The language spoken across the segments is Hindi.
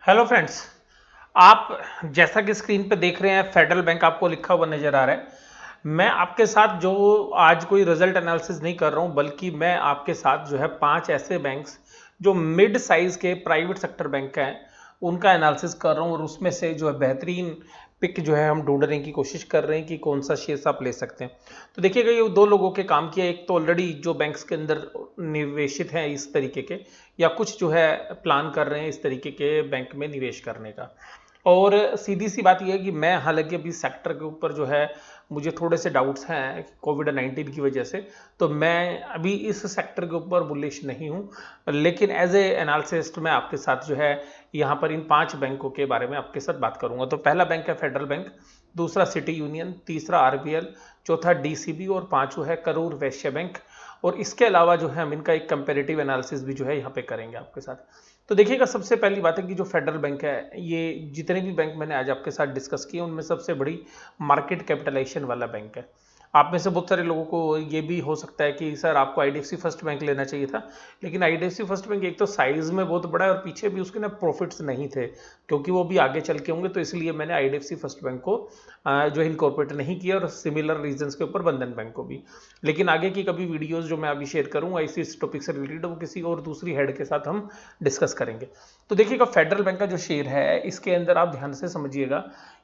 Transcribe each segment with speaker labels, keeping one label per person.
Speaker 1: Hello friends. आप जैसा कि स्क्रीन पे देख रहे हैं फेडरल बैंक आपको लिखा हुआ नजर आ रहा है। मैं आपके साथ जो आज कोई रिजल्ट एनालिसिस नहीं कर रहा हूं, बल्कि मैं आपके साथ जो है 5 ऐसे बैंक्स जो मिड साइज के प्राइवेट सेक्टर बैंक हैं उनका एनालिसिस कर रहा हूं, और उसमें से जो है बेहतरीन पिक जो है हम ढूंढने की कोशिश कर रहे हैं कि कौन सा शेयर्स आप ले सकते हैं। तो देखिएगा, ये दो लोगों के काम किया। एक तो ऑलरेडी जो बैंक्स के अंदर निवेशित हैं इस तरीके के, या कुछ जो है प्लान कर रहे हैं इस तरीके के बैंक में निवेश करने का। और सीधी सी बात यह है कि मैं, हालांकि अभी सेक्टर के ऊपर जो है मुझे थोड़े से डाउट्स हैं कोविड-19 की वजह से, तो मैं अभी इस सेक्टर के ऊपर बुलिश नहीं हूं। लेकिन एज ए एनालिसिस्ट मैं आपके साथ जो है यहाँ पर इन 5 बैंकों के बारे में आपके साथ बात करूंगा। तो पहला बैंक है फेडरल बैंक, दूसरा सिटी यूनियन, तीसरा आरबीएल, चौथा डीसीबी और पांचवा है करूर वैश्य बैंक। और इसके अलावा जो है हम इनका एक कंपेरेटिव एनालिसिस भी जो है यहाँ पे करेंगे आपके साथ। तो देखिएगा, सबसे पहली बात है कि जो फेडरल बैंक है, ये जितने भी बैंक मैंने आज आपके साथ डिस्कस किए उनमें सबसे बड़ी मार्केट कैपिटलाइजेशन वाला बैंक है। आप में से बहुत सारे लोगों को ये भी हो सकता है कि सर आपको आईडीएफसी फर्स्ट बैंक लेना चाहिए था, लेकिन आईडीएफसी फर्स्ट बैंक एक तो साइज में बहुत बड़ा है और पीछे भी उसके ना प्रॉफिट्स नहीं थे, क्योंकि वो भी आगे चल के होंगे, तो इसलिए मैंने आईडीएफसी फर्स्ट बैंक को जो है इनकॉर्पोरेट नहीं किया, और सिमिलर रीजंस के ऊपर बंधन बैंक को भी। लेकिन आगे की कभी वीडियोस जो मैं अभी शेयर करूंगा इस टॉपिक से रिलेटेड, वो किसी और दूसरी हेड के साथ हम डिस्कस करेंगे। तो देखिएगा, फेडरल बैंक का जो शेयर है इसके अंदर आप ध्यान से समझिएगा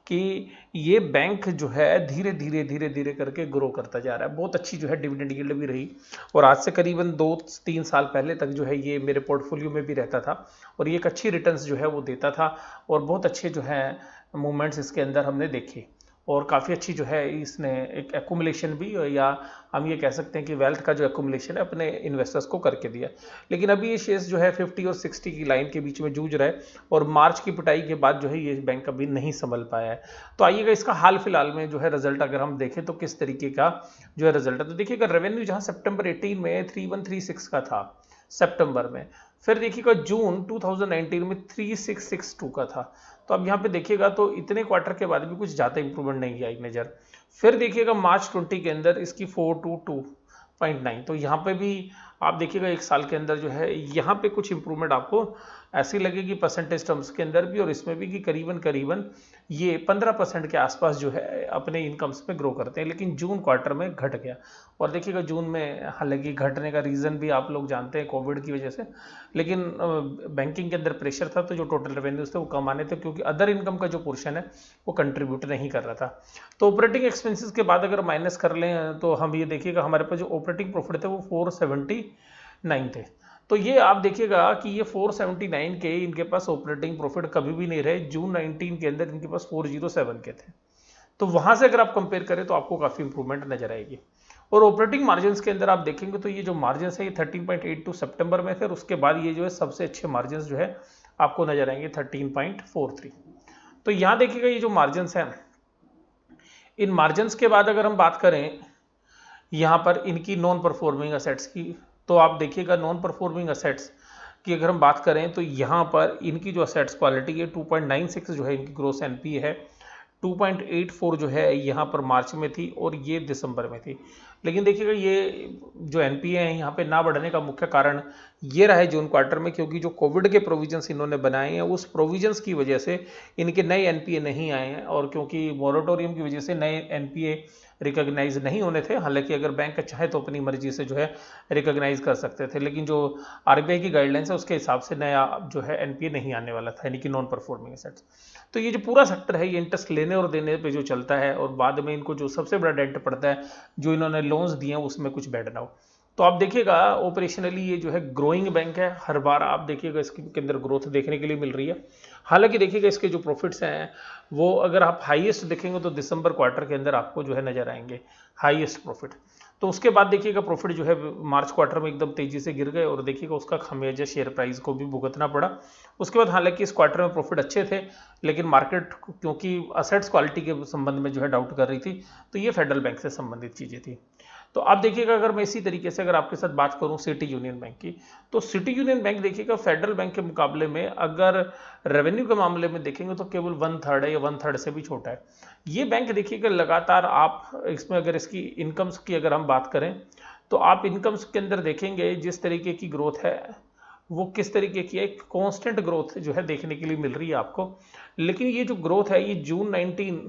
Speaker 1: कि ये बैंक जो है धीरे धीरे धीरे धीरे करके ग्रो करता जा रहा है। बहुत अच्छी जो है डिविडेंड यील्ड भी रही, और आज से करीबन 2-3 साल पहले तक जो है ये मेरे पोर्टफोलियो में भी रहता था, और ये एक अच्छी रिटर्न्स जो है वो देता था, और बहुत अच्छे जो है मूवमेंट्स इसके अंदर हमने देखे। और काफ़ी अच्छी जो है इसने एक एकुमुलेशन भी, या हम ये कह सकते हैं कि वेल्थ का जो एकुमुलेशन है अपने इन्वेस्टर्स को करके दिया। लेकिन अभी ये शेयर्स जो है 50 और 60 की लाइन के बीच में जूझ रहा है, और मार्च की पिटाई के बाद जो है ये बैंक अभी नहीं संभल पाया है। तो आइएगा, इसका हाल फिलहाल में जो है रिजल्ट अगर हम देखें तो किस तरीके का जो है रिजल्ट है। तो देखिएगा, रेवेन्यू जहां सितंबर 18 में 3136 का था सितंबर में, फिर देखिएगा जून 2019 में 3662 का था। तो अब यहाँ पे देखिएगा तो इतने क्वार्टर के बाद भी कुछ ज़्यादा इंप्रूवमेंट नहीं आई नज़र। फिर देखिएगा मार्च 20 के अंदर इसकी 422.9, तो यहाँ पे भी आप देखिएगा एक साल के अंदर जो है यहाँ पे कुछ इंप्रूवमेंट आपको ऐसी लगेगी परसेंटेज टर्म्स के अंदर भी, और इसमें भी कि करीबन करीबन ये 15% के आसपास जो है अपने इनकम्स में ग्रो करते हैं। लेकिन जून क्वार्टर में घट गया, और देखिएगा जून में, हालांकि घटने का रीज़न भी आप लोग जानते हैं कोविड की वजह से, लेकिन बैंकिंग के अंदर प्रेशर था तो जो टोटल रेवेन्यूज थे वो कम आने थे, क्योंकि अदर इनकम का जो पोर्शन है वो कंट्रीब्यूट नहीं कर रहा था। तो ऑपरेटिंग एक्सपेंसेस के बाद अगर माइनस कर लें तो हम ये देखिएगा हमारे पास जो ऑपरेटिंग प्रॉफिट थे वो 479 थे। तो ये आप देखिएगा कि ये 479 के इनके पास ऑपरेटिंग प्रॉफिट कभी भी नहीं रहे। जून 19 के अंदर इनके पास 407 के थे। तो वहां से अगर आप कंपेयर करें तो आपको काफी इंप्रूवमेंट नजर आएगी। और ऑपरेटिंग मार्जिन के अंदर आप देखेंगे तो ये जो मार्जिन है ये 13.82 सितंबर में थे, और उसके बाद ये जो है सबसे अच्छे मार्जिन जो है आपको नजर आएंगे 13.43। तो यहां देखिएगा ये जो मार्जिन है, इन मार्जिन के बाद अगर हम बात करें यहाँ पर इनकी नॉन परफॉर्मिंग असेट्स की, तो आप देखिएगा नॉन परफॉर्मिंग असेट्स की अगर हम बात करें तो यहाँ पर इनकी जो असेट्स क्वालिटी है 2.96 जो है इनकी ग्रोस एनपीए है, 2.84 जो है यहाँ पर मार्च में थी, और ये दिसंबर में थी। लेकिन देखिएगा ये जो एनपीए है यहाँ पे ना बढ़ने का मुख्य कारण ये रहा है जून क्वार्टर में, क्योंकि जो कोविड के प्रोविजंस इन्होंने बनाए हैं उस प्रोविजंस की वजह से इनके नए एनपीए नहीं आए हैं, और क्योंकि मॉरेटोरियम की वजह से नए एनपीए रिकॉग्नाइज नहीं होने थे। हालांकि अगर बैंक चाहे तो अपनी मर्जी से जो है रिकॉग्नाइज कर सकते थे, लेकिन जो आरबीआई की गाइडलाइंस है उसके हिसाब से नया जो है एनपीए नहीं आने वाला था, यानी कि नॉन परफॉर्मिंग एसेट्स। तो ये जो पूरा सेक्टर है ये इंटरेस्ट लेने और देने पे जो चलता है, और बाद में इनको जो सबसे बड़ा डेंट पड़ता है जो इन्होंने लोन्स दिए हैं उसमें कुछ बैड ना हो। तो आप देखिएगा ऑपरेशनली ये जो है ग्रोइंग बैंक है, हर बार आप देखिएगा इसके अंदर ग्रोथ देखने के लिए मिल रही है। हालांकि देखिएगा इसके जो प्रॉफिट्स हैं वो अगर आप हाईएस्ट देखेंगे तो दिसंबर क्वार्टर के अंदर आपको जो है नजर आएंगे हाईएस्ट प्रॉफिट। तो उसके बाद देखिएगा प्रॉफिट जो है मार्च क्वार्टर में एकदम तेजी से गिर गए, और देखिएगा उसका खामियाजा शेयर प्राइस को भी भुगतना पड़ा। उसके बाद हालांकि इस क्वार्टर में प्रॉफिट अच्छे थे, लेकिन मार्केट क्योंकि असेट्स क्वालिटी के संबंध में जो है डाउट कर रही थी, तो ये फेडरल बैंक से संबंधित चीजें थी। तो आप देखिएगा, अगर मैं इसी तरीके से अगर आपके साथ बात करूं सिटी यूनियन बैंक की, तो सिटी यूनियन बैंक देखिएगा फेडरल बैंक के मुकाबले में अगर रेवेन्यू के मामले में देखेंगे तो केवल 1/3 है, या 1/3 से भी छोटा है। ये बैंक देखिएगा लगातार, आप इसमें अगर इसकी इनकम्स की अगर हम बात करें तो आप इनकम्स के अंदर देखेंगे जिस तरीके की ग्रोथ है वो किस तरीके की है, एक कांस्टेंट ग्रोथ जो है देखने के लिए मिल रही है आपको। लेकिन ये जो ग्रोथ है ये जून 19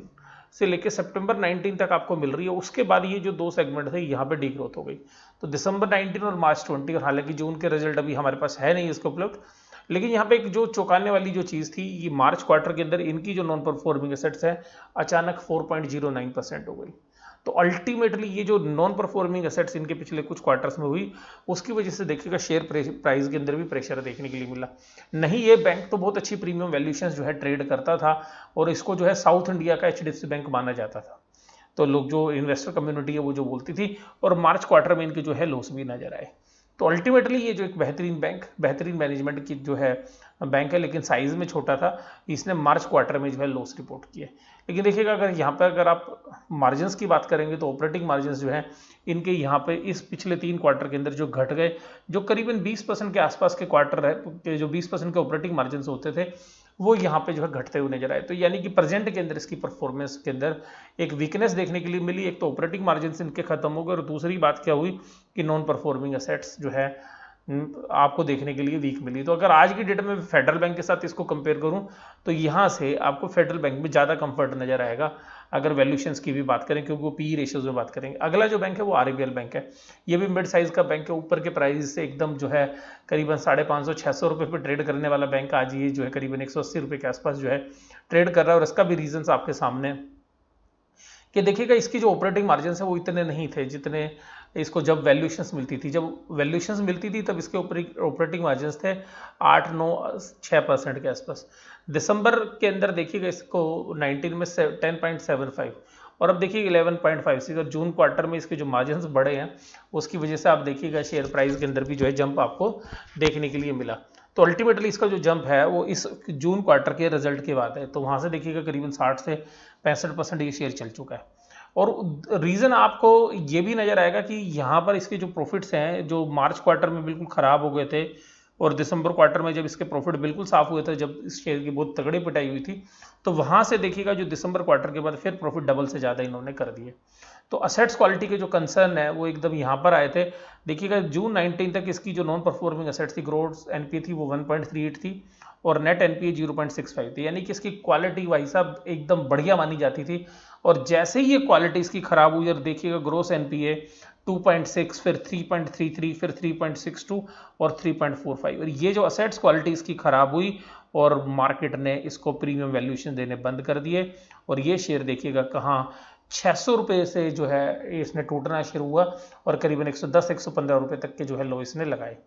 Speaker 1: से लेकर सितंबर 19 तक आपको मिल रही है, उसके बाद ये जो दो सेगमेंट थे यहाँ पे डी ग्रोथ हो गई। तो दिसंबर 19 और मार्च 20, और हालांकि जून के रिजल्ट अभी हमारे पास है नहीं इसको उपलब्ध, लेकिन यहाँ पे एक जो चौंकाने वाली जो चीज़ थी, ये मार्च क्वार्टर के अंदर इनकी जो नॉन परफॉर्मिंग एसेट्स है अचानक 4.09% हो गई। तो अल्टीमेटली ये जो नॉन परफॉर्मिंग एसेट्स इनके पिछले कुछ क्वार्टर्स में हुई, उसकी वजह से देखिएगा शेयर प्राइस के अंदर भी प्रेशर देखने के लिए मिला। नहीं, ये बैंक तो बहुत अच्छी प्रीमियम वैल्यूएशन जो है ट्रेड करता था, और इसको जो है साउथ इंडिया का एचडीएफसी बैंक माना जाता था। तो लोग जो इन्वेस्टर कम्युनिटी है वो जो बोलती थी, और मार्च क्वार्टर में इनके जो है लॉस भी नजर आए। तो अल्टीमेटली ये जो एक बेहतरीन बैंक, बेहतरीन मैनेजमेंट की जो है बैंक है, लेकिन साइज में छोटा था, इसने मार्च क्वार्टर में जो है लॉस रिपोर्ट किए। लेकिन देखिएगा अगर यहाँ पर अगर आप मार्जिन्स की बात करेंगे तो ऑपरेटिंग मार्जिन्स जो है इनके यहाँ पे इस पिछले 3 क्वार्टर के अंदर जो घट गए, जो करीबन 20% के आसपास के क्वार्टर है, जो 20% के ऑपरेटिंग मार्जिन्स होते थे, वो यहाँ पे जो है घटते हुए नजर आए। तो यानी कि प्रेजेंट के अंदर इसकी परफॉर्मेंस के अंदर एक वीकनेस देखने के लिए मिली। एक तो ऑपरेटिंग मार्जिन इनके खत्म हो गए, और दूसरी बात क्या हुई कि नॉन परफॉर्मिंग एसेट्स जो है आपको देखने के लिए वीक मिली। तो अगर आज की डेट में फेडरल बैंक के साथ इसको कंपेयर करूं, तो यहां से आपको फेडरल बैंक में ज़्यादा कंफर्ट नजर आएगा अगर वैल्यूएशंस की भी बात करें, क्योंकि वो पी रेशियोज में बात करेंगे। अगला जो बैंक है वो आरबीएल बैंक है। ये भी मिड साइज का बैंक है, ऊपर के प्राइस से एकदम जो है करीबन 550-600 रुपये पर ट्रेड करने वाला बैंक आज ये जो है करीबन 180 रुपये के आसपास जो है ट्रेड कर रहा है। और इसका भी रीजन आपके सामने कि देखिएगा इसकी जो ऑपरेटिंग मार्जिन है वो इतने नहीं थे जितने इसको जब वैल्यूएशंस मिलती थी। जब वैल्यूएशंस मिलती थी तब इसके ऑपरेटिंग मार्जिन थे 8-9-6% के आसपास। दिसंबर के अंदर देखिएगा इसको 19 में 10.75, और अब देखिए 11.56। और जून क्वार्टर में इसके जो मार्जिन बढ़े हैं उसकी वजह से आप देखिएगा शेयर प्राइस के अंदर भी जो है जंप आपको देखने के लिए मिला। तो अल्टीमेटली इसका जो जंप है वो इस जून क्वार्टर के रिजल्ट के बाद है। तो वहां से देखिएगा करीबन 60 से 65% ये शेयर चल चुका है। और रीजन आपको ये भी नजर आएगा कि यहाँ पर इसके जो प्रॉफिट्स हैं जो मार्च क्वार्टर में बिल्कुल खराब हो गए थे, और दिसंबर क्वार्टर में जब इसके प्रॉफिट बिल्कुल साफ हुए थे, जब इस शेयर की बहुत तगड़ी पिटाई हुई थी, तो वहां से देखिएगा जो दिसंबर क्वार्टर के बाद फिर प्रॉफिट डबल से ज्यादा इन्होंने कर दिए। तो असेट्स क्वालिटी के जो कंसर्न है वो एकदम यहाँ पर आए थे। देखिएगा जून 19 तक इसकी जो नॉन परफॉर्मिंग असेट्स थी, ग्रोथ एनपीए थी वो 1.38 थी, और नेट एनपीए 0.65 थी। यानी कि इसकी क्वालिटी भाई साहब एकदम बढ़िया मानी जाती थी। और जैसे ही ये क्वालिटी इसकी खराब हुई, और देखिएगा ग्रोस एनपीए 2.6, फिर 3.33, फिर 3.62 और 3.45, और ये जो असेट्स क्वालिटी इसकी खराब हुई और मार्केट ने इसको प्रीमियम वैल्यूएशन देने बंद कर दिए। और ये शेयर देखिएगा कहाँ 600 रुपये से जो है इसने टूटना शुरू हुआ, और करीबन 110-115 रुपये तक के जो है लो इसने लगाए।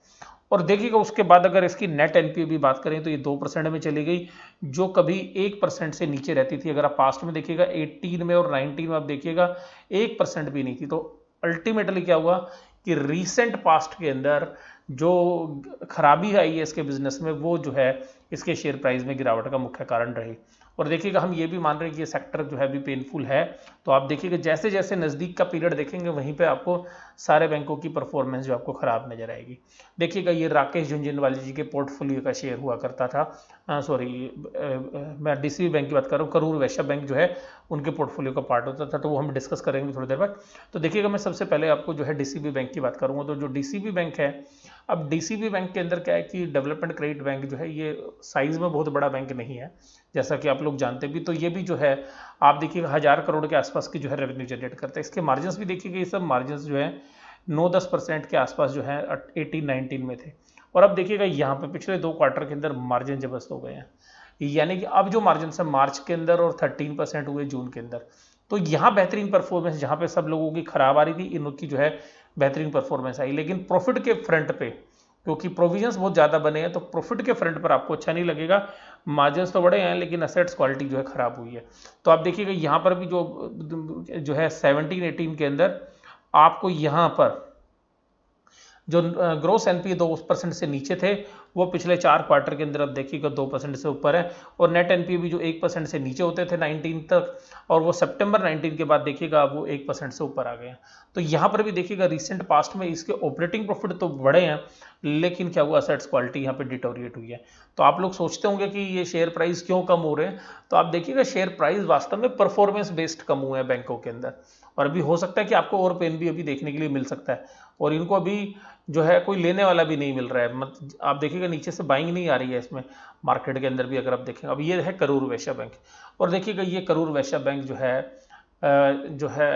Speaker 1: और देखिएगा उसके बाद अगर इसकी नेट एनपीए भी बात करें तो ये 2% में चली गई, जो कभी 1% से नीचे रहती थी। अगर आप पास्ट में देखिएगा 18 में और 19 में आप देखिएगा 1% भी नहीं थी। तो अल्टीमेटली क्या हुआ कि रीसेंट पास्ट के अंदर जो खराबी आई है इसके बिजनेस में, वो जो है इसके शेयर प्राइस में गिरावट का मुख्य कारण रही। और देखिएगा हम ये भी मान रहे हैं कि ये सेक्टर जो है अभी पेनफुल है। तो आप देखिएगा जैसे जैसे नज़दीक का पीरियड देखेंगे वहीं पे आपको सारे बैंकों की परफॉर्मेंस जो आपको खराब नजर आएगी। देखिएगा ये राकेश झुनझुनवाला जी के पोर्टफोलियो का शेयर हुआ करता था, मैं डीसीबी बैंक की बात कर रहा हूँ, करूर वैश्य बैंक जो है उनके पोर्टफोलियो का पार्ट होता था। तो वो हम डिस्कस करेंगे थोड़ी देर बाद। तो देखिएगा मैं सबसे पहले आपको जो है डीसीबी बैंक की बात करूँगा। तो जो डीसीबी बैंक है, अब डीसीबी बैंक के अंदर क्या है कि डेवलपमेंट क्रेडिट बैंक जो है ये साइज में बहुत बड़ा बैंक नहीं है, जैसा कि आप लोग जानते भी। तो ये भी जो है आप देखिएगा 1000 करोड़ के आसपास की जो है रेवेन्यू जनरेट करता है। इसके मार्जिन भी देखिएगा, ये सब मार्जिन जो है 9-10% के आसपास जो है 18-19 में थे। और अब देखिएगा यहाँ पे पिछले 2 क्वार्टर के अंदर मार्जिन जबरदस्त हो गए हैं। यानी कि अब जो मार्जिन है मार्च के अंदर और 13% हुए जून के अंदर। तो यहाँ बेहतरीन परफॉर्मेंस, जहाँ पे सब लोगों की खराब आ रही थी, इनकी जो है बेहतरीन परफॉर्मेंस आई। लेकिन प्रॉफिट के फ्रंट पे, क्योंकि प्रोविजंस बहुत ज़्यादा बने हैं, तो प्रॉफिट के फ्रंट पर आपको अच्छा नहीं लगेगा। मार्जिन्स तो बड़े हैं लेकिन असेट्स क्वालिटी जो है खराब हुई है। तो आप देखिएगा यहाँ पर भी जो है 17-18 के अंदर आपको यहाँ पर जो ग्रोस एनपीए 2% से नीचे थे, वो पिछले 4 क्वार्टर के अंदर अब देखिएगा 2% से ऊपर है। और नेट एनपीए भी जो 1% से नीचे होते थे 19 तक, और वो सितंबर 19 के बाद देखिएगा वो 1% से ऊपर आ गए हैं। तो यहाँ पर भी देखिएगा रिसेंट पास्ट में इसके ऑपरेटिंग प्रॉफिट तो बढ़े हैं, लेकिन क्या हुआ, असेट्स क्वालिटी यहाँ पे डिटोरिएट हुई है। तो आप लोग सोचते होंगे कि ये शेयर प्राइस क्यों कम हो रहे हैं, तो आप देखिएगा शेयर प्राइस वास्तव में परफॉर्मेंस बेस्ड कम हुए हैं बैंकों के अंदर। और अभी हो सकता है कि आपको और पेन भी अभी देखने के लिए मिल सकता है। और इनको अभी जो है कोई लेने वाला भी नहीं मिल रहा है। आप देखिएगा नीचे से बाइंग नहीं आ रही है इसमें, मार्केट के अंदर भी अगर आप देखें। अब ये है करूर वैश्य बैंक, और देखिएगा ये करूर वैश्य बैंक जो है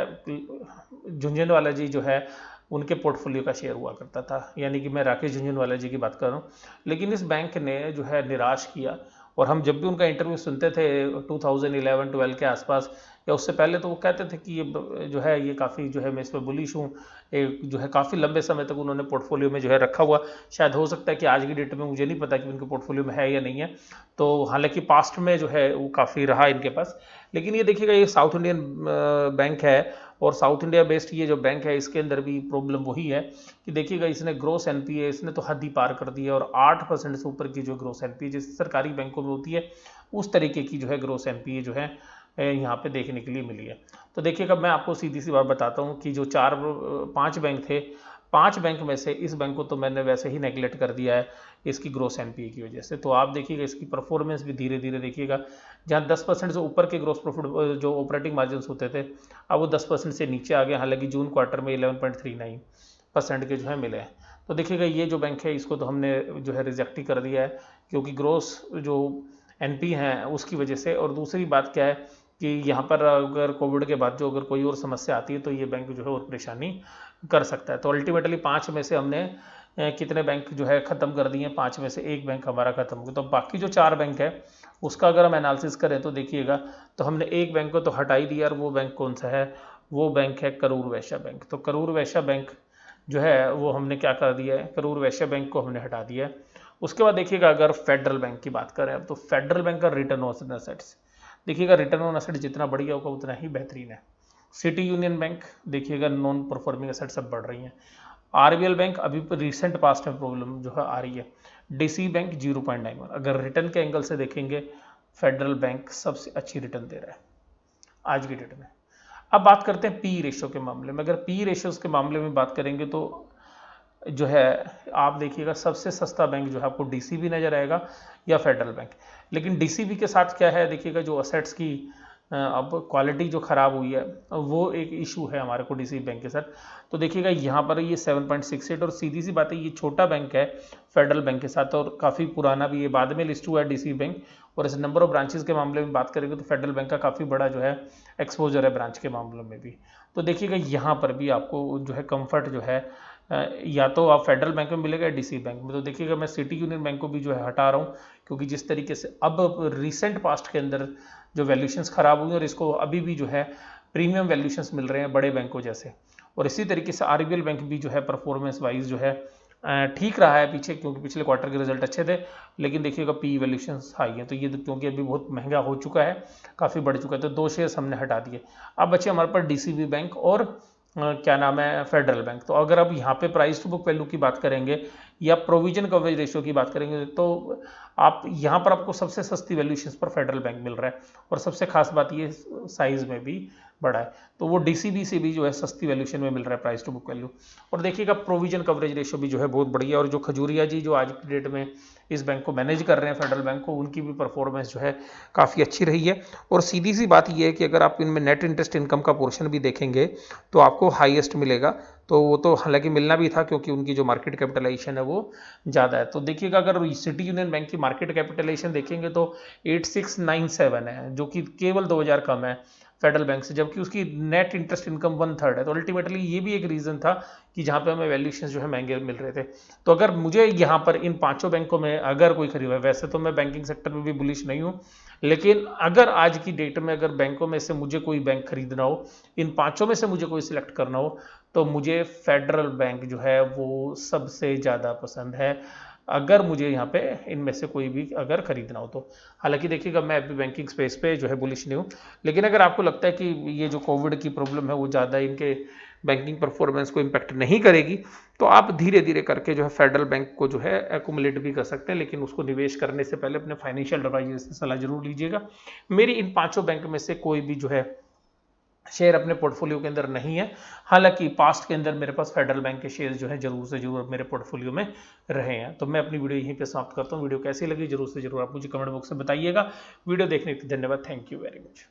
Speaker 1: झुंझुनवाला जी जो है उनके पोर्टफोलियो का शेयर हुआ करता था, यानी कि मैं राकेश झुंझुनवाला जी की बात कर रहा हूँ। लेकिन इस बैंक ने जो है निराश किया, और हम जब भी उनका इंटरव्यू सुनते थे 2011-12 के आसपास या उससे पहले, तो वो कहते थे कि ये जो है ये काफ़ी जो है मैं इस पर बुलिश हूँ। एक जो है काफ़ी लंबे समय तक उन्होंने पोर्टफोलियो में जो है रखा हुआ। शायद हो सकता है कि आज की डेट में मुझे नहीं पता कि उनके पोर्टफोलियो में है या नहीं है, तो हालांकि पास्ट में जो है वो काफ़ी रहा इनके पास। लेकिन ये देखिएगा ये साउथ इंडियन बैंक है, और साउथ इंडिया बेस्ड ये जो बैंक है इसके अंदर भी प्रॉब्लम वही है कि देखिएगा इसने ग्रोस एनपीए इसने तो हद ही पार कर दी है, और 8% से ऊपर की जो ग्रोस एनपीए जैसे सरकारी बैंकों में होती है उस तरीके की जो है ग्रोस एनपीए जो है यहाँ पे देखने के लिए मिली है। तो देखिएगा मैं आपको सीधी सी बात बताता हूँ कि जो 5 बैंक थे, 5 बैंक में से इस बैंक को तो मैंने वैसे ही नेगलेक्ट कर दिया है इसकी ग्रोस एनपीए की वजह से। तो आप देखिएगा इसकी परफॉर्मेंस भी धीरे धीरे देखिएगा, जहाँ 10% से ऊपर के ग्रोस प्रॉफिट जो ऑपरेटिंग मार्जिन होते थे, अब वो 10% से नीचे आ गए। हालांकि जून क्वार्टर में 11.39% के जो है मिले हैं। तो देखिएगा ये जो बैंक है इसको तो हमने जो है रिजेक्ट ही कर दिया है, क्योंकि ग्रोस जो एनपी हैं उसकी वजह से। और दूसरी बात क्या है कि यहाँ पर अगर कोविड के बाद जो अगर कोई और समस्या आती है तो ये बैंक जो है और परेशानी कर सकता है। तो अल्टीमेटली 5 में से हमने कितने बैंक जो है ख़त्म कर दिए हैं, 5 में से एक बैंक हमारा ख़त्म हो गया। तो बाकी जो 4 बैंक है उसका अगर हम एनालिसिस करें तो देखिएगा, तो हमने एक बैंक को तो हटा ही दिया, और वो बैंक कौन सा है, वो बैंक है करूर वैश्य बैंक। तो करूर वैश्य बैंक जो है वो हमने क्या कर दिया है, करूर वैश्य बैंक को हमने हटा दिया है। उसके बाद देखिएगा अगर फेडरल बैंक की बात करें अब, तो फेडरल बैंक का रिटर्न ऑन एसेट्स देखिएगा, रिटर्न ऑन एसेट जितना बढ़िया होगा उतना ही बेहतरीन है। सिटी यूनियन बैंक देखिएगा नॉन परफॉर्मिंग एसेट सब बढ़ रही हैं। आरबीएल बैंक अभी रिसेंट पास्ट में प्रॉब्लम जो है आ रही है। DC bank 0.91। अगर रिटर्न के एंगल से देखेंगे फेडरल बैंक सबसे अच्छी रिटर्न दे रहा है आज की डेट में। अब बात करते हैं पी रेशियो के मामले में। अगर पी रेशियोज के मामले में बात करेंगे तो जो है आप देखिएगा सबसे सस्ता बैंक जो है आपको डीसीबी नजर आएगा या फेडरल बैंक। लेकिन डीसीबी के साथ क्या है, देखिएगा जो असेट्स की अब क्वालिटी जो ख़राब हुई है वो एक इशू है हमारे को डीसीबी बैंक के साथ। तो देखिएगा यहाँ पर ये 7.68, और सीधी सी बात है ये छोटा बैंक है फेडरल बैंक के साथ, और काफ़ी पुराना भी, ये बाद में लिस्ट हुआ है डीसीबी बैंक। और इस नंबर ऑफ ब्रांचेस के मामले में बात करेंगे तो फेडरल बैंक का काफ़ी बड़ा जो है एक्सपोजर है ब्रांच के मामलों में भी। तो देखिएगा यहाँ पर भी आपको जो है कंफर्ट जो है या तो आप फेडरल बैंक में मिलेगा या डीसी बैंक में। तो देखिएगा मैं सिटी यूनियन बैंक को भी जो है हटा रहा हूँ, क्योंकि जिस तरीके से अब रिसेंट पास्ट के अंदर जो वैल्यूशंस खराब हुई और इसको अभी भी जो है प्रीमियम वैल्यूशंस मिल रहे हैं बड़े बैंकों जैसे। और इसी तरीके से आरबीएल बैंक भी जो है परफॉर्मेंस वाइज जो है ठीक रहा है पीछे, क्योंकि पिछले क्वार्टर के रिजल्ट अच्छे थे। लेकिन देखिएगा पी वैल्यूशंस हाई है, तो ये क्योंकि अभी बहुत महंगा हो चुका है, काफ़ी बढ़ चुका है, तो 2 शेयर्स हमने हटा दिए। अब बचे हमारे पास डीसीबी बैंक और क्या नाम है फेडरल बैंक। तो अगर आप यहाँ पे प्राइस टू बुक वैल्यू की बात करेंगे या प्रोविजन कवरेज रेशियो की बात करेंगे तो आप यहाँ पर आपको सबसे सस्ती वैल्यूशंस पर फेडरल बैंक मिल रहा है, और सबसे खास बात ये साइज में भी बड़ा है, तो वो डीसीबी से भी जो है सस्ती वैल्यूशन में मिल रहा है प्राइस टू बुक वैल्यू। और देखिएगा प्रोविजन कवरेज रेशियो भी जो है बहुत बढ़िया, और जो खजूरिया जी जो आज की डेट में इस बैंक को मैनेज कर रहे हैं फेडरल बैंक को, उनकी भी परफॉर्मेंस जो है काफ़ी अच्छी रही है। और सीधी सी बात यह है कि अगर आप इनमें नेट इंटरेस्ट इनकम का पोर्शन भी देखेंगे तो आपको हाईएस्ट मिलेगा। तो वो तो हालांकि मिलना भी था, क्योंकि उनकी जो मार्केट कैपिटलाइजेशन है वो ज़्यादा है। तो देखिएगा अगर सिटी यूनियन बैंक की मार्केट कैपिटलाइजेशन देखेंगे तो 8697 है, जो कि केवल 2000 कम है फेडरल बैंक से, जबकि उसकी नेट इंटरेस्ट इनकम 1/3 है। तो अल्टीमेटली ये भी एक रीज़न था कि जहाँ पे हमें वैल्यूशन जो है महंगे मिल रहे थे। तो अगर मुझे यहाँ पर इन 5 बैंकों में अगर कोई खरीदा, वैसे तो मैं बैंकिंग सेक्टर में भी बुलिश नहीं हूँ, लेकिन अगर आज की डेट में अगर बैंकों में से मुझे कोई बैंक खरीदना हो, इन 5 में से मुझे कोई सिलेक्ट करना हो, तो मुझे फेडरल बैंक जो है वो सबसे ज़्यादा पसंद है, अगर मुझे यहाँ पे इनमें से कोई भी अगर खरीदना हो तो। हालांकि देखिएगा मैं अभी बैंकिंग स्पेस पे जो है बुलिश नहीं हूँ, लेकिन अगर आपको लगता है कि ये जो कोविड की प्रॉब्लम है वो ज़्यादा इनके बैंकिंग परफॉर्मेंस को इम्पैक्ट नहीं करेगी, तो आप धीरे धीरे करके जो है फेडरल बैंक को जो है एकुमुलेट भी कर सकते हैं। लेकिन उसको निवेश करने से पहले अपने फाइनेंशियल एडवाइजर से सलाह जरूर लीजिएगा। मेरी इन 5 बैंक में से कोई भी जो है शेयर अपने पोर्टफोलियो के अंदर नहीं है। हालांकि पास्ट के अंदर मेरे पास फेडरल बैंक के शेयर जो है जरूर से जरूर मेरे पोर्टफोलियो में रहे हैं। तो मैं अपनी वीडियो यहीं पे समाप्त करता हूँ। वीडियो कैसी लगी जरूर से जरूर आप मुझे कमेंट बॉक्स में बताइएगा। वीडियो देखने के लिए धन्यवाद। Thank you very much.